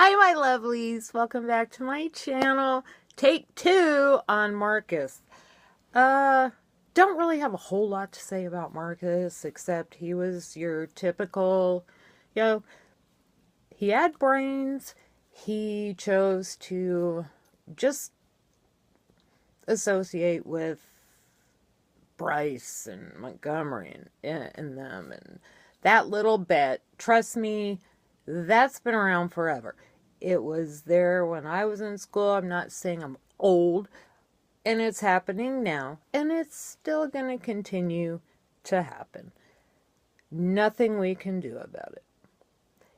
Hi, my lovelies. Welcome back to my channel. Take 2 on Marcus. Don't really have a whole lot to say about Marcus, except he was your typical, he had brains. He chose to just associate with Bryce and Montgomery and them. And that little bit, trust me, that's been around forever. It was there when I was in school. I'm not saying I'm old. And it's happening now. And it's still going to continue to happen. Nothing we can do about it.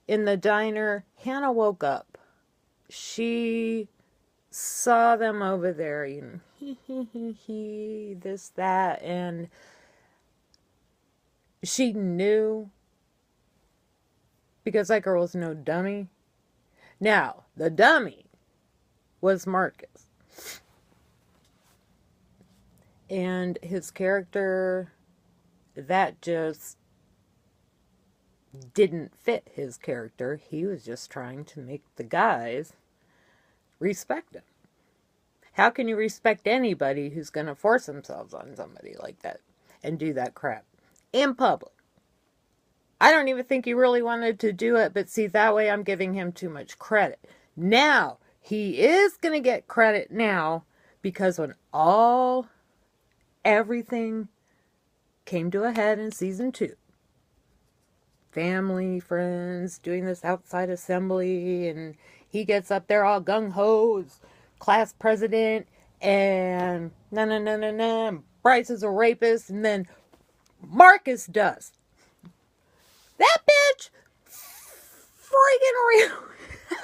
In the diner, Hannah woke up. She saw them over there, this, that, and she knew, because that girl was no dummy. Now, the dummy was Marcus. And his character, that just didn't fit his character. He was just trying to make the guys respect him. How can you respect anybody who's going to force themselves on somebody like that and do that crap in public? I don't even think he really wanted to do it, but see, that way I'm giving him too much credit. Now, he is going to get credit now, because when everything came to a head in season 2, family, friends, doing this outside assembly, and he gets up there all gung-ho, class president, and Bryce is a rapist, and then Marcus does. That bitch freaking real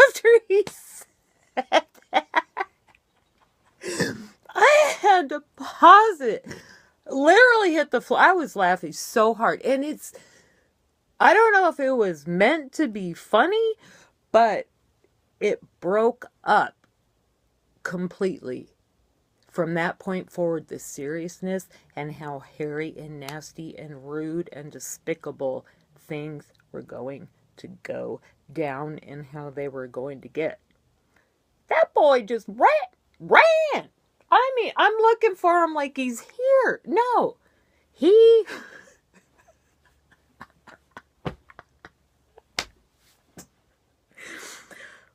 after he said that. I had to pause it. Literally hit the floor. I was laughing so hard. And I don't know if it was meant to be funny, but it broke up completely. From that point forward, the seriousness and how hairy and nasty and rude and despicable things were going to go down and how they were going to get. That boy just ran. I mean, I'm looking for him like he's here. No, he...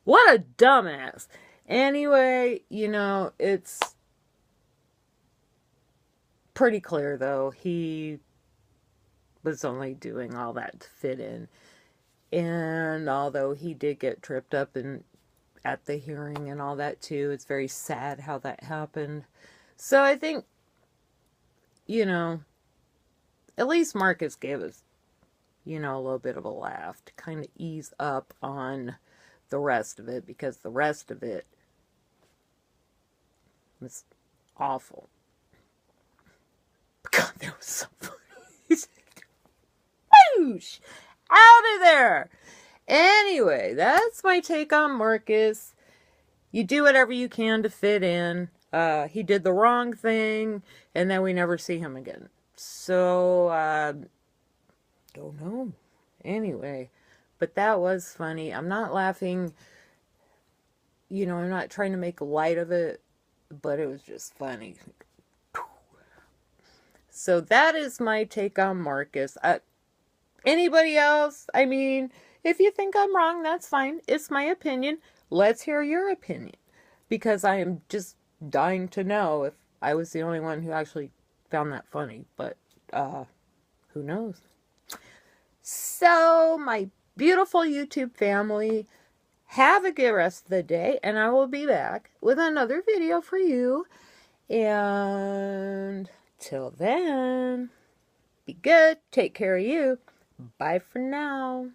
What a dumbass. Anyway, it's pretty clear, though. He was only doing all that to fit in. And although he did get tripped up at the hearing and all that, too, it's very sad how that happened. So I think, at least Marcus gave us, a little bit of a laugh to kind of ease up on the rest of it, because the rest of it was awful. God, that was so funny. Whoosh! Out of there! Anyway, that's my take on Marcus. You do whatever you can to fit in. He did the wrong thing, and then we never see him again. So, don't know. Anyway, but that was funny. I'm not laughing, I'm not trying to make light of it, but it was just funny. So that is my take on Marcus. Anybody else? I mean, if you think I'm wrong, that's fine. It's my opinion. Let's hear your opinion, because I am just dying to know if I was the only one who actually found that funny. But who knows? So, my beautiful YouTube family, have a good rest of the day, and I will be back with another video for you. And till then, be good, take care of you. Bye for now.